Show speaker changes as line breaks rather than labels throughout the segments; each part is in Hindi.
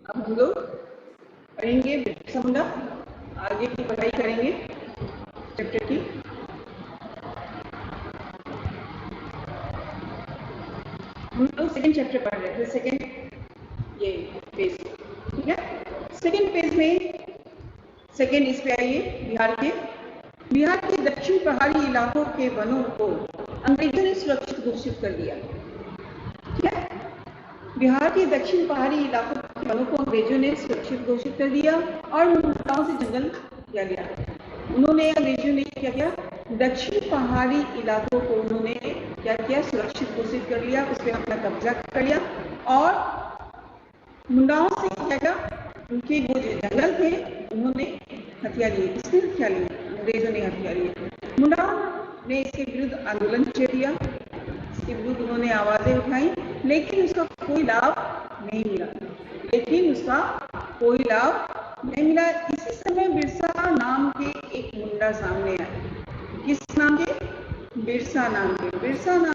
अब हम लोग पढ़ेंगे बिरसा मुंडा, आगे की पढ़ाई करेंगे चैप्टर की। हम लोग सेकंड चैप्टर पढ़ रहे थे, सेकंड ये पेज, ठीक है। सेकंड पेज में सेकंड इस पे आइए। बिहार के दक्षिण पहाड़ी इलाकों के वनों को अंग्रेजों ने सुरक्षित घोषित कर दिया, ठीक है। बिहार के दक्षिण पहाड़ी इलाकों के वनों को अंग्रेजों ने सुरक्षित घोषित कर दिया और मुंडाओं से जंगल किया गया। अंग्रेजों ने क्या किया, दक्षिण पहाड़ी इलाकों को उन्होंने क्या किया, सुरक्षित घोषित कर लिया, उस पर अपना कब्जा कर लिया और मुंडाओं से क्या किया, उनके वो जो जंगल थे उन्होंने हथिया लिए। किसने हथिया लिए? अंग्रेजों ने हथिया लिए। मुंडाओं ने इसके विरुद्ध आंदोलन किया, इसके विरुद्ध उन्होंने आवाजें उठाई, लेकिन उसका कोई लाभ नहीं मिला। इसी समय बिरसा नाम के एक मुंडा सामने आया। किस नाम के? बिरसा नाम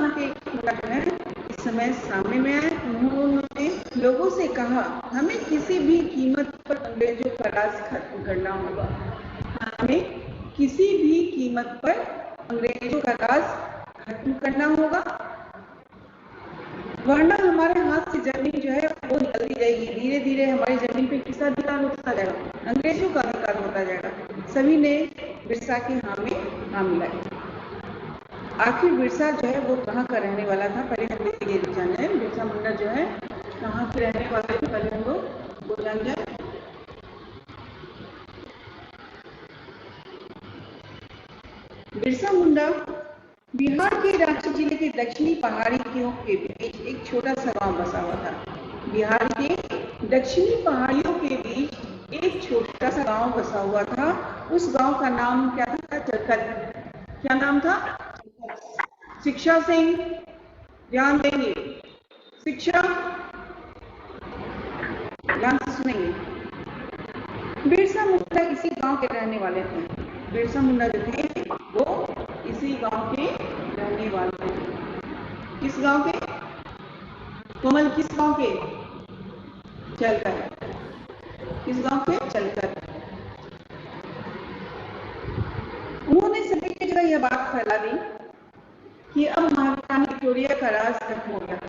के एक मुंडा जो है इस समय सामने में आया। उन्होंने लोगों से कहा, हमें किसी भी कीमत पर अंग्रेजों का राज खत्म करना होगा। हमें किसी भी कीमत पर अंग्रेजों का राज खत्म करना होगा, वरना हमारे हाथ से जमीन जो है वो निकलती जाएगी। धीरे धीरे हमारी जमीन पे किसका अधिकार होता जाएगा? अंग्रेजों का अधिकार होता जाएगा। सभी ने बिरसा की हाँ में हाँ मिलाई। आखिर बिरसा जो है वो कहाँ का रहने वाला था? पहले हम ये जान जाए, बिरसा मुंडा जो है कहाँ के रहने वाले थे, पहले हम लोग वो जान जाए। बिरसा मुंडा बिहार के रांची जिले के दक्षिणी पहाड़ियों के बीच एक छोटा सा गांव बसा हुआ था। बिहार के दक्षिणी पहाड़ियों के बीच एक छोटा सा गांव बसा हुआ था। उस गांव का नाम क्या था? चरकत। क्या नाम था? शिक्षा सिंह, ध्यान देंगे, शिक्षा ध्यान से सुनेंगे। बिरसा मुंडा इसी गांव के रहने वाले थे। बिरसा मुंडा जो थे वो इसी गांव के रहने वाले थे। किस गांव के? कोमल, किस गांव के? चलकर। किस गांव के? चलकर। उन्होंने सभी जगह यह बात फैला दी कि अब महारानी विक्टोरिया का राज खत्म हो गया।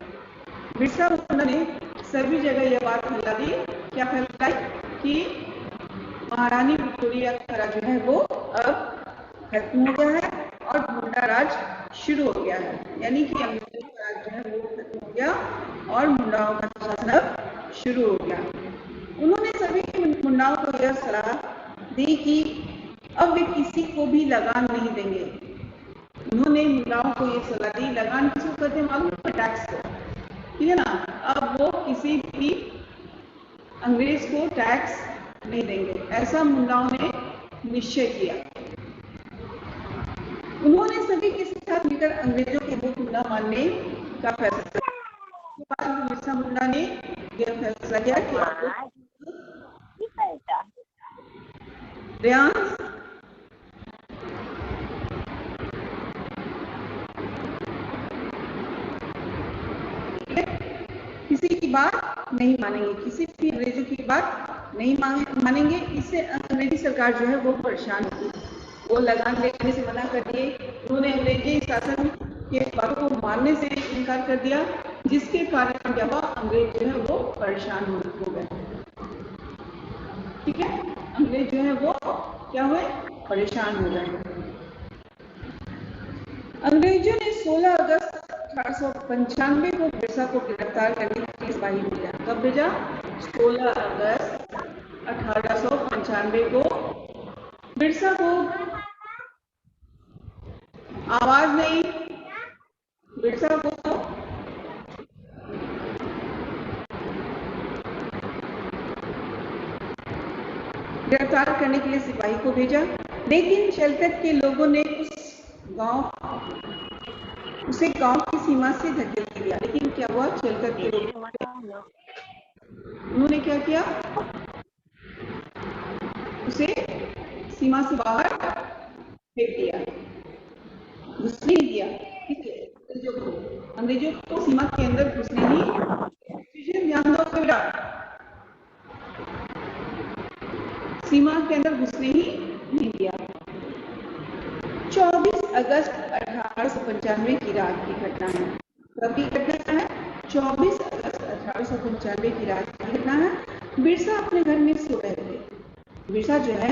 बिरसा मुंडा ने सभी जगह यह बात फैला दी, क्या फैलाई? कि महारानी विक्टोरिया का राज जो है वो अब खत्म हो गया है और मुंडा राज शुरू हो गया है। यानी कि अंग्रेजों का राज जो है वो खत्म हो गया और मुंडाओं का शासन अब शुरू हो गया। उन्होंने सभी मुंडाओं को यह सलाह दी कि अब वे किसी को भी लगान नहीं देंगे। उन्होंने मुंडाओं को यह सलाह दी, लगान किसको कहते हैं मालूम है? टैक्स को, ठीक है ना। अब वो किसी भी अंग्रेज को टैक्स नहीं देंगे, ऐसा मुंडाओं ने निश्चय किया। उन्होंने सभी के साथ मिलकर अंग्रेजों के हुक्म न मानने का फैसला किया। बिरसा मुंडा ने यह फैसला किया कि किसी की बात नहीं मानेंगे, किसी भी अंग्रेजों की बात नहीं मानेंगे। इससे अंग्रेजी सरकार जो है वो परेशान होगी। वो लगान देने से मना कर दिए। उन्होंने अंग्रेजी शासन के बातों को मानने से इनकार कर दिया, जिसके कारण क्या हुआ, अंग्रेज जो है वो परेशान हो गए। ठीक है, अंग्रेज जो है वो क्या हुए? परेशान हो गए। अंग्रेजों ने 16 अगस्त 1895 को बिरसा को गिरफ्तार करने के लिए सिपाही भेजा। कब भेजा? 16 अगस्त 1895 को बिरसा को आवाज नहीं, बिरसा को गिरफ्तार करने के लिए सिपाही को भेजा, लेकिन चलकत के लोगों ने उसे गांव की सीमा से धकेल दिया। लेकिन क्या हुआ? चलकत के लोगों ने उन्होंने क्या किया? उसे सीमा से बाहर फेंक दिया, घुसने नहीं दिया। ठीक है, अंग्रेजों को सीमा के अंदर घुसने नहीं। ध्यान दो बेटा, सीमा के अंदर घुसने ही नहीं दिया। 24 अगस्त 1895 की रात की घटना है। कब की घटना है? 24 अगस्त 1895 की रात की घटना है। बिरसा अपने घर में सो रहे थे। बिरसा जो है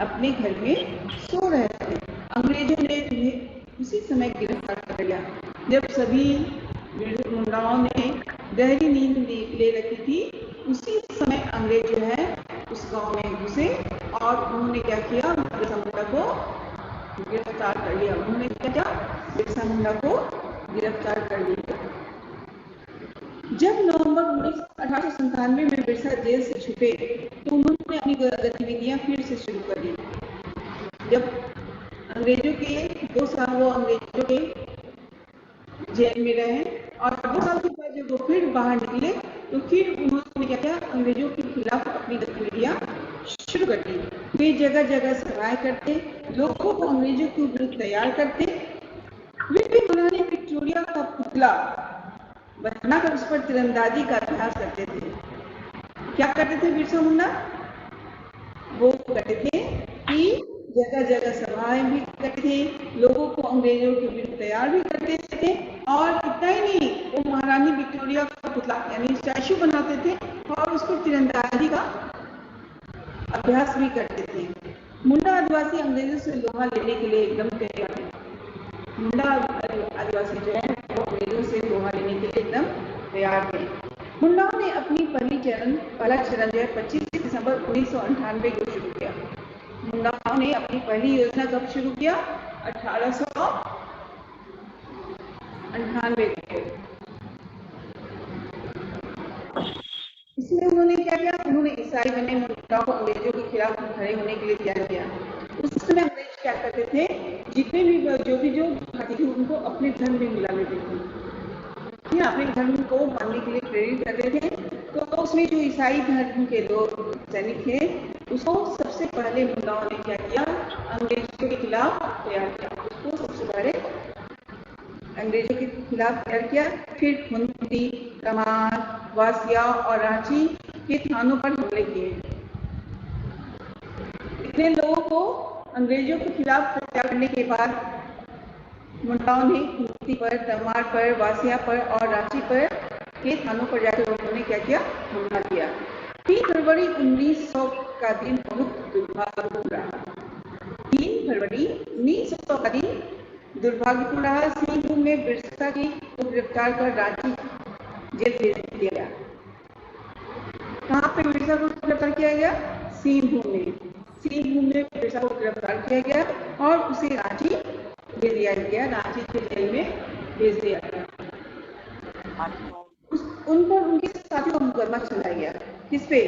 अपने घर में सो रहे थे। अंग्रेजों ने उन्हें उसी समय गिरफ्तार कर लिया जब सभी मुंडाओं ने गहरी नींद ले रखी थी। उसी समय अंग्रेज जो है उस गांव में घुसे और उन्होंने क्या किया, बिरसा मुंडा को गिरफ्तार कर लिया। उन्होंने क्या किया, बिरसा मुंडा को गिरफ्तार कर लिया। जब नवंबर 1897 में बिरसा जेल से छूटे तो उन्होंने अपनी गतिविधियां फिर से शुरू कर दी। जब अंग्रेजों के 2 साल वो अंग्रेजों के जेल में रहे और 2 साल के बाद जब वो फिर बाहर निकले तो फिर उन्होंने क्या किया, अंग्रेजों के खिलाफ अपनी गतिविधियां शुरू कर दी। वे जगह जगह सभाएं करते, लोगों को अंग्रेजों के विरुद्ध तैयार करते। वे पुराने विक्टोरिया का पुतला बनाकर उस पर तीरंदाजी का अभ्यास करते थे। क्या करते थे बिरसा मुंडा? वो करते थे कि जगह जगह सभाएं भी करते थे, लोगों को अंग्रेजों के विरुद्ध तैयार भी करते थे और इतना ही नहीं, वो महारानी विक्टोरिया का पुतला यानी स्टैचू बनाते थे और उस पर तीरंदाजी का अभ्यास भी करते थे। मुंडा आदिवासी अंग्रेजों से लोहा लेने के लिए एकदम तैयार थे। मुंडा आदिवासी जो है वो अंग्रेजों से लोहा लेने के लिए एकदम तैयार थे। मुंडाओं ने अपनी पहला चरण जो है 25 दिसंबर 1998 को शुरू किया। मुंडाओं ने अपनी पहली योजना कब शुरू किया? 1898 को। इसमें उन्होंने क्या किया? उन्होंने ईसाई बने मुंडाओं को अंग्रेजों के खिलाफ खड़े होने के लिए तैयार किया। उस समय अंग्रेज क्या करते थे, जितने भी जो जाति थी उनको अपने धर्म में मिला लेते थे, अपने धर्म को मानने के लिए प्रेरित करते थे। तो उसमें जो ईसाई धर्म के लोग सैनिक थे उसको सबसे पहले मुंडाओं ने क्या किया, अंग्रेजों के खिलाफ तैयार किया। उसको सबसे पहले अंग्रेजों के खिलाफ तैयार किया। फिर खुंती, कमार, वासिया और रांची के थानों पर हमले किए। इतने लोगों को अंग्रेजों के खिलाफ तैयार करने के बाद मुंडाओं ने खुंती पर, कमार पर, वासिया पर और रांची पर के थानों पर जाकर उन्होंने क्या किया, हमला किया। 3 फरवरी 1900 का दिन बहुत दुर्भाग्यपूर्ण रहा। 3 फरवरी 1900 का दिन दुर्भाग्यपूर्ण रहा। सिंहभूम में बिरसा को गिरफ्तार कर रांची जेल भेज दिया गया। कहाँ पे बिरसा को गिरफ्तार किया गया? सिंहभूम में। सिंहभूम में बिरसा को गिरफ्तार किया गया और उसे रांची भेज दिया गया। रांची के जेल में भेज दिया गया। उन पर उनके साथियों का मुकदमा चलाया गया। किस पे?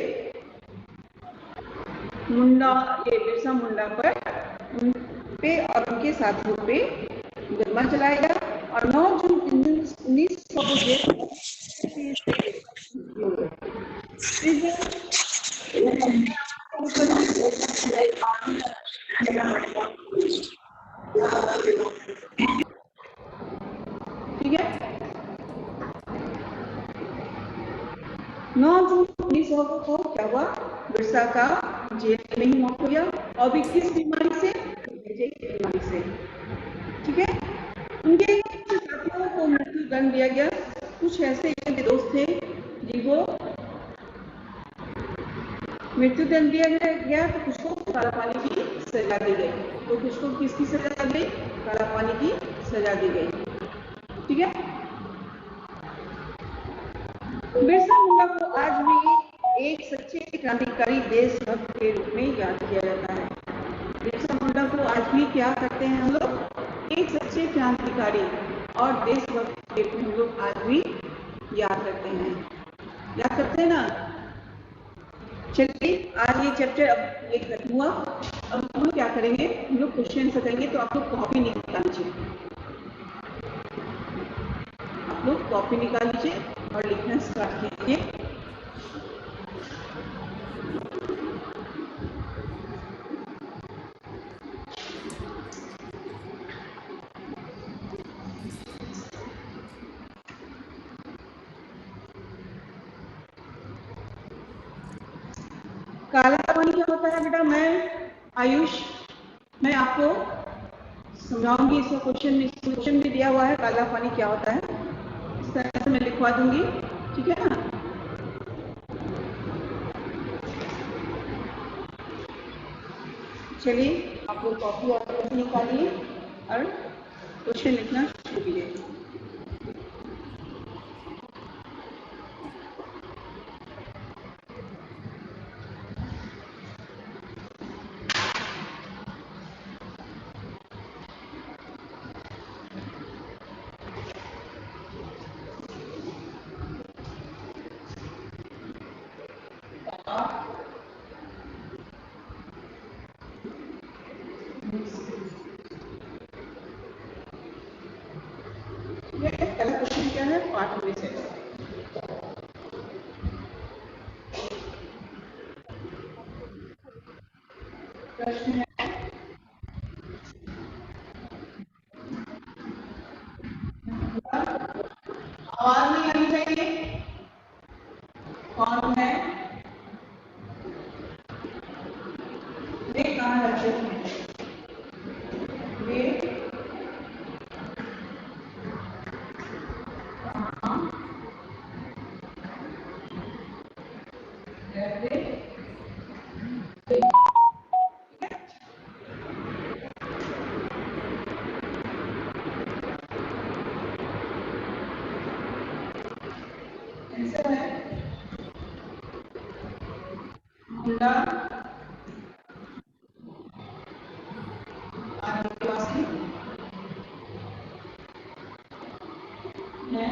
बिरसा मुंडा पर, उन पे और उनके साथियों पे मुकदमा चलाया गया और 9 जून 1900 को ठीक है। 9 जून 1900 को क्या हुआ? बिरसा का जेल में ही मौत हो गया और भी किस बीमारी से? बीमारी से। ठीक है। उनके कुछ साथियों को मृत्यु दंड दिया गया। कुछ ऐसे दोस्त थे जिनको मृत्यु दंड दिया गया तो कुछ को काला पानी की सजा दी गई। तो कुछ को किसकी सजा दी गई? काला पानी की सजा दी गई। ठीक है। बिरसा मुंडा को आज भी एक सच्चे क्रांतिकारी देशभक्त के रूप में याद किया जाता है। बिरसा मुंडा को आज भी क्या करते हैं हम लोग? एक सच्चे क्रांतिकारी और देशभक्त के रूप में हम लोग आज भी याद करते हैं। याद करते हैं ना? चलिए आज ये चैप्टर अब ये खत्म हुआ। अब हम लोग क्या करेंगे? हम लोग क्वेश्चन आंसर करेंगे। तो आप लोग कॉपी निकाल लीजिए, आप लोग कॉपी निकाल लीजिए और लिखना स्टार्ट कीजिए। काला पानी क्या होता है बेटा? मैं आपको समझाऊंगी। इसका क्वेश्चन भी दिया हुआ है, काला पानी क्या होता है, इस तरह से मैं लिखवा दूंगी, ठीक है ना। चलिए आप लोग कॉपी और पेन निकालिए और क्वेश्चन लिखना शुरू कीजिए। पहला क्वेश्चन क्या है? पार्ट में से प्रश्न है, आवाज नहीं आनी चाहिए। कौन है? वे कहाँ रहते हैं? वे रहते आंसर है मुंडा आदिवासी है।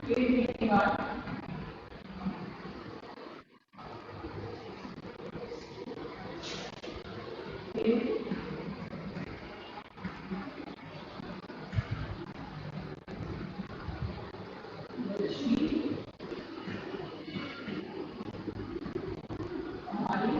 ये बिहार के दक्षिणी हमारी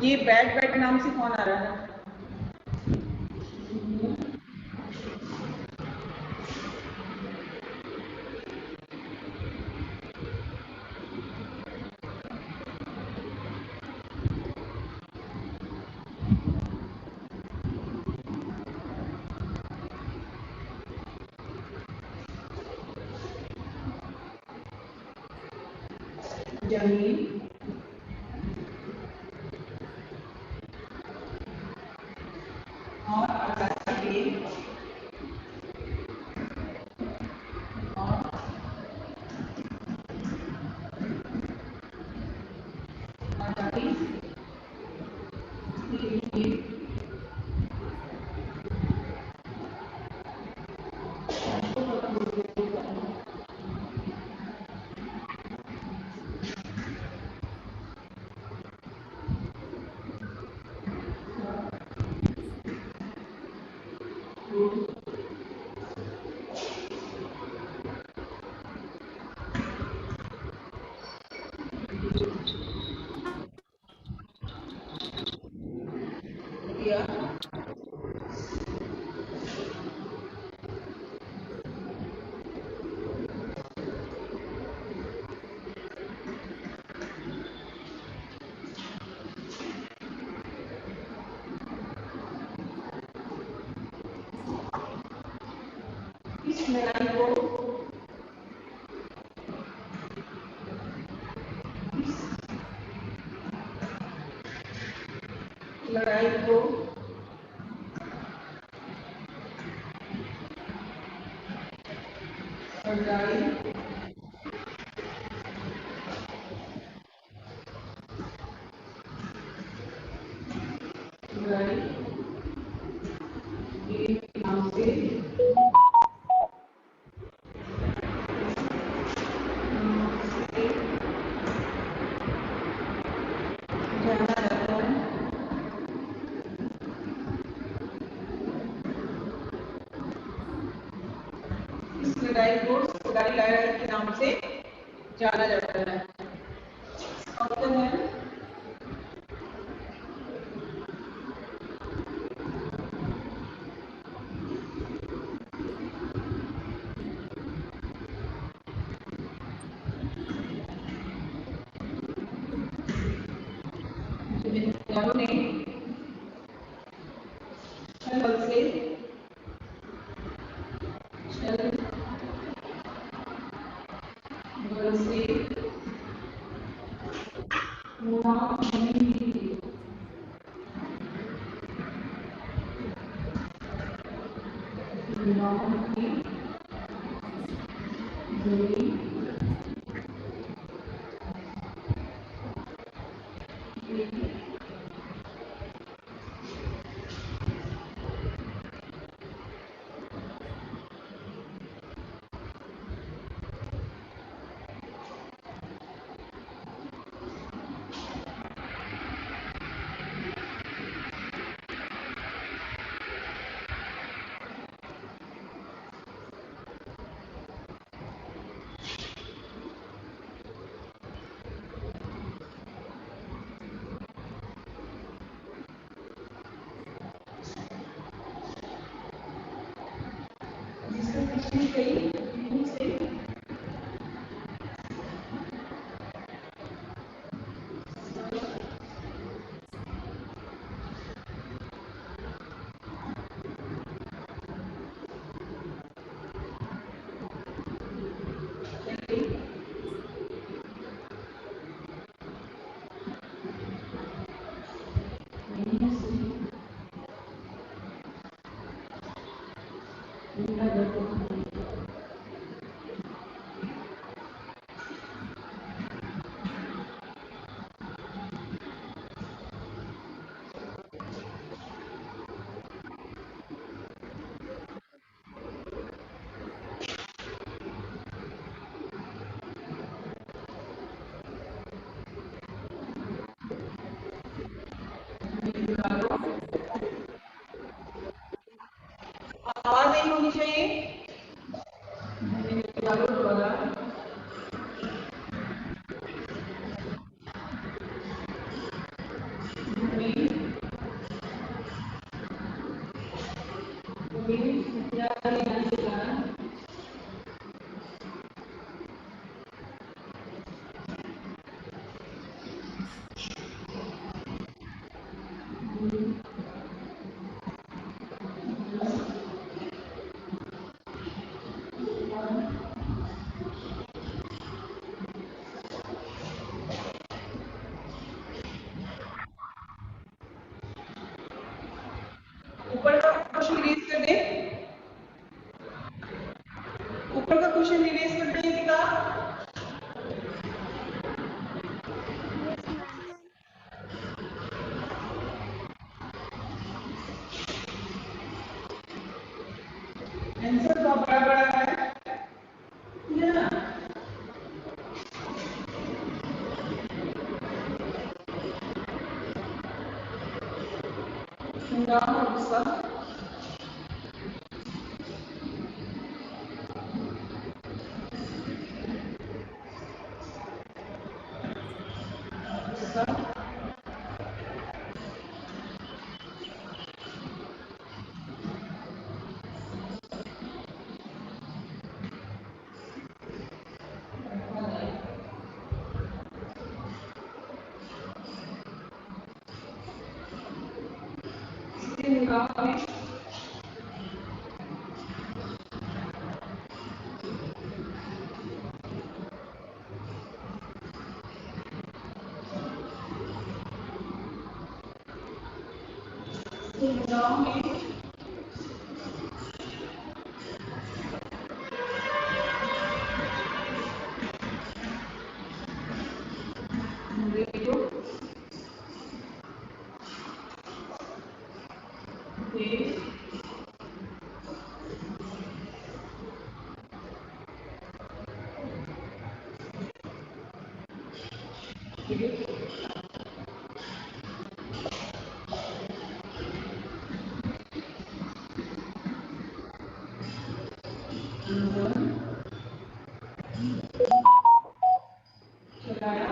ये बैट बैट नाम से कौन आ रहा है? जमीन और आजादी के और आजादी के लिए लड़ाई को लड़ाई लड़ाई के नाम से जाना जाता है। इस लड़ाई को सरकारी लड़ाई के नाम से जाना जाता है। ऑप्शन है विद्यालयों ने छल बल से छल बल से नहीं की दूरी जिससे पिछली कई से आवाज नहीं होनी चाहिए। द्वारा ऊपर का क्वेश्चन रिलीज कर दे। ऊपर का क्वेश्चन रिलीज कर दे का आंसर तो बड़ा बड़ा है ना। हंगामा और गुस्सा गुस्सा इसके हंगामा में गुड़गांव में रेडियो देश चलाया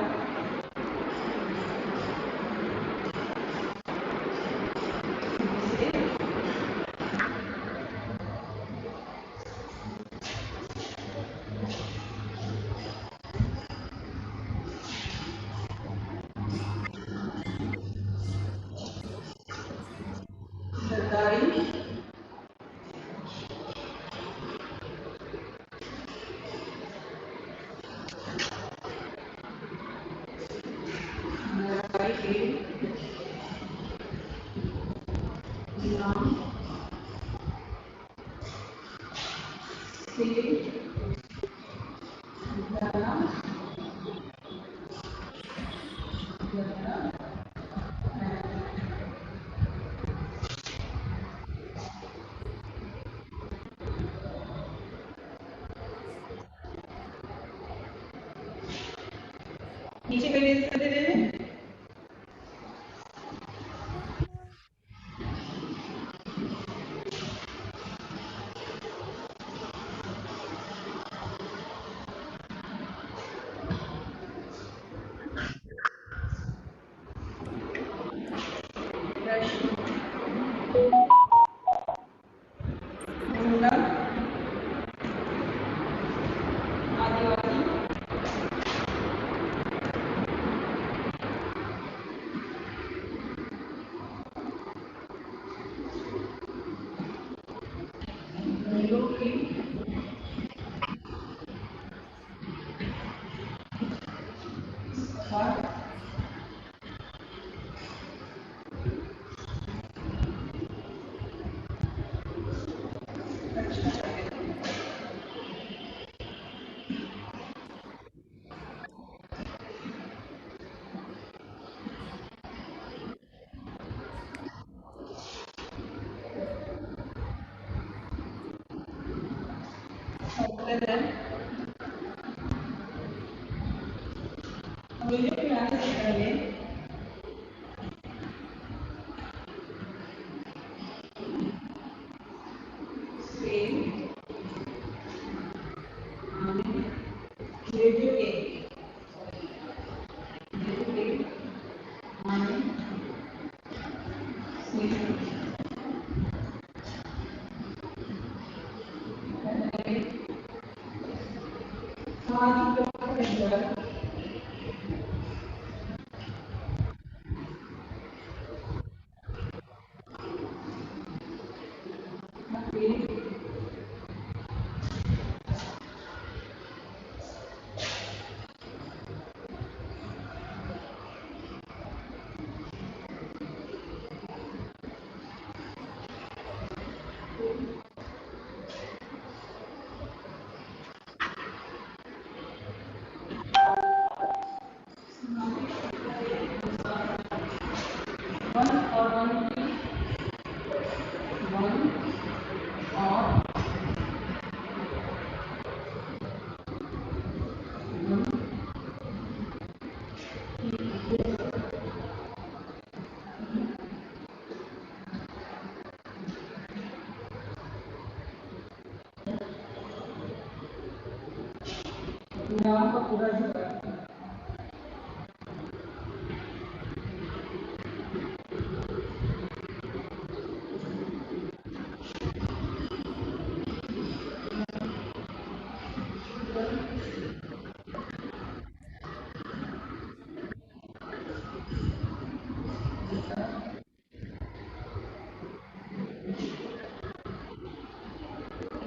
सरकारी के नाम से जाना जाता है। नीचे का रेज कर दे रहे हैं मुंडन आदिवासी लोगों की बात है वीडियो के आने से पहले से आने रेडियो के आने से पहले सामाजिक व्यवस्था के वन और वन की वन और वन यहाँ का पूरा जो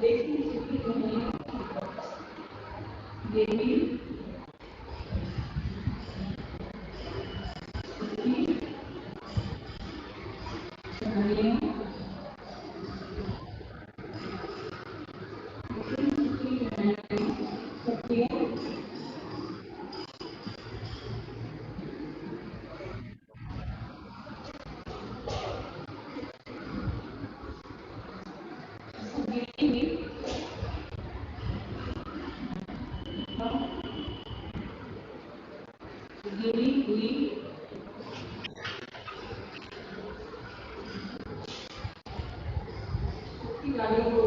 देखिए ये भी अकेली हुई की गाड़ियों को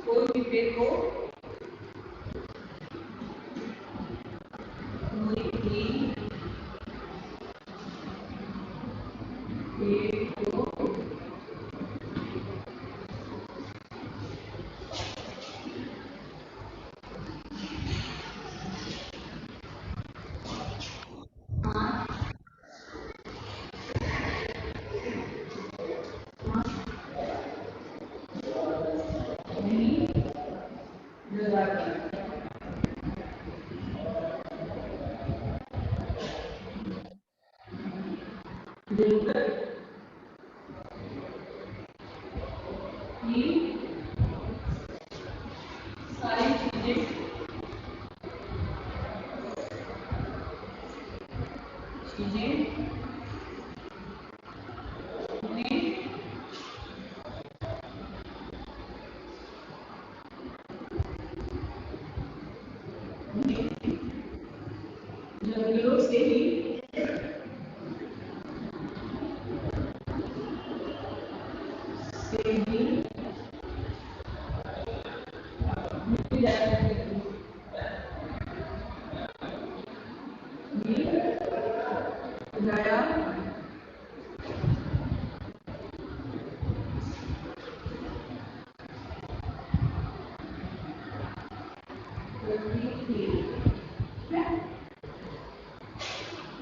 कोई भी पेड़ को सारी चीजें जंगलों से ही गया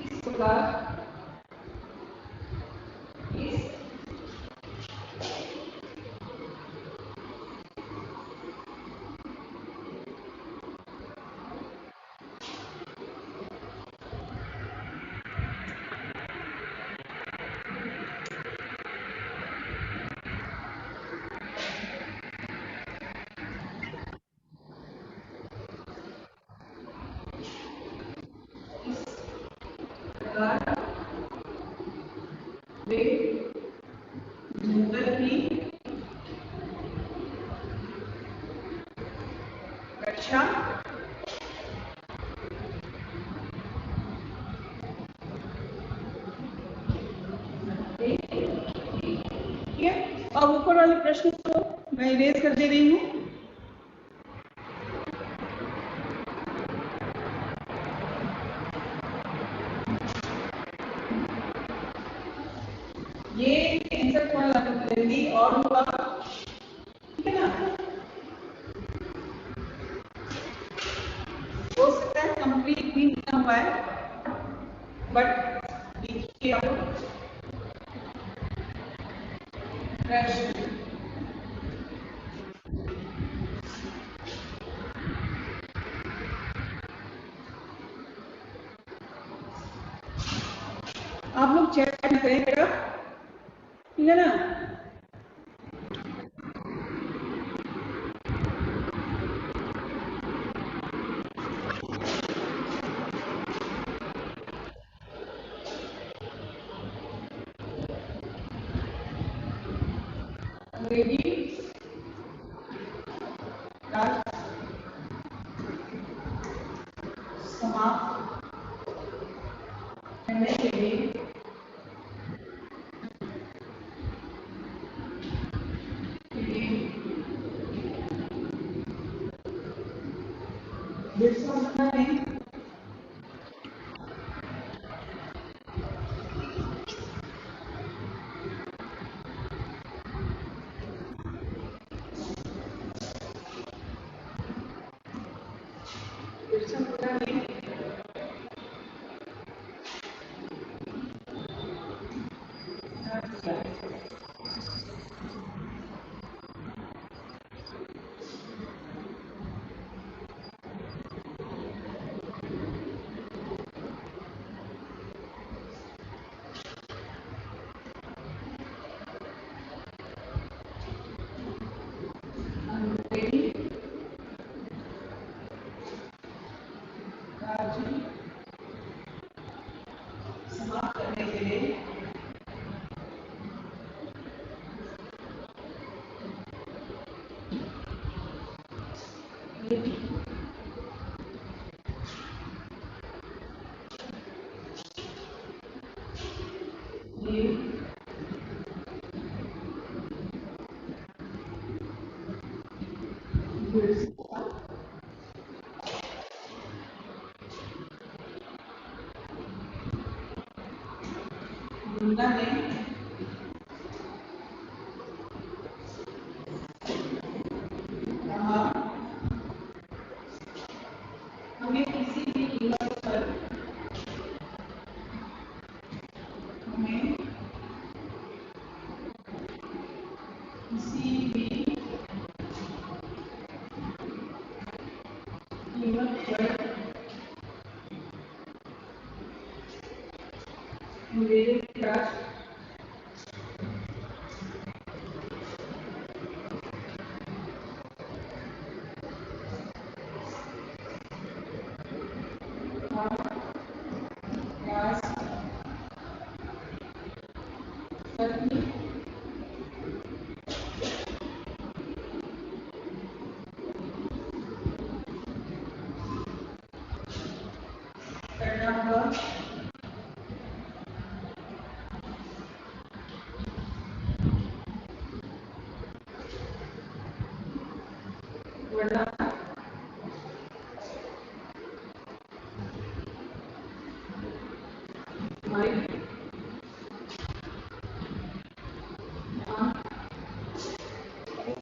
इस प्रकार इस प्रकार वे जंगल की रक्षा ठीक है। अब ऊपर वाले प्रश्न को मैं इरेज कर दे रही हूँ। ये आंसर कौन जल्दी और होगा, ठीक है ना। हो सकता है कंप्लीट भी नहीं हुआ है, बट देखिए प्रश्न आप लोग चेक करें बेटा, ठीक है ना। अंग्रेजी राष्ट्र समाप्त करने के लिए बिरसा मुंडा ने बिरसा मुंडा ने वृंदा ने कहा हमें किसी भी कीमत पर हमें किसी भी कीमत पर मेरे साथ करना होगा। वरना हमारी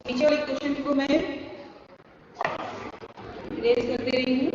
नीचे वाले क्वेश्चन को मैं रेज करते रही हूँ।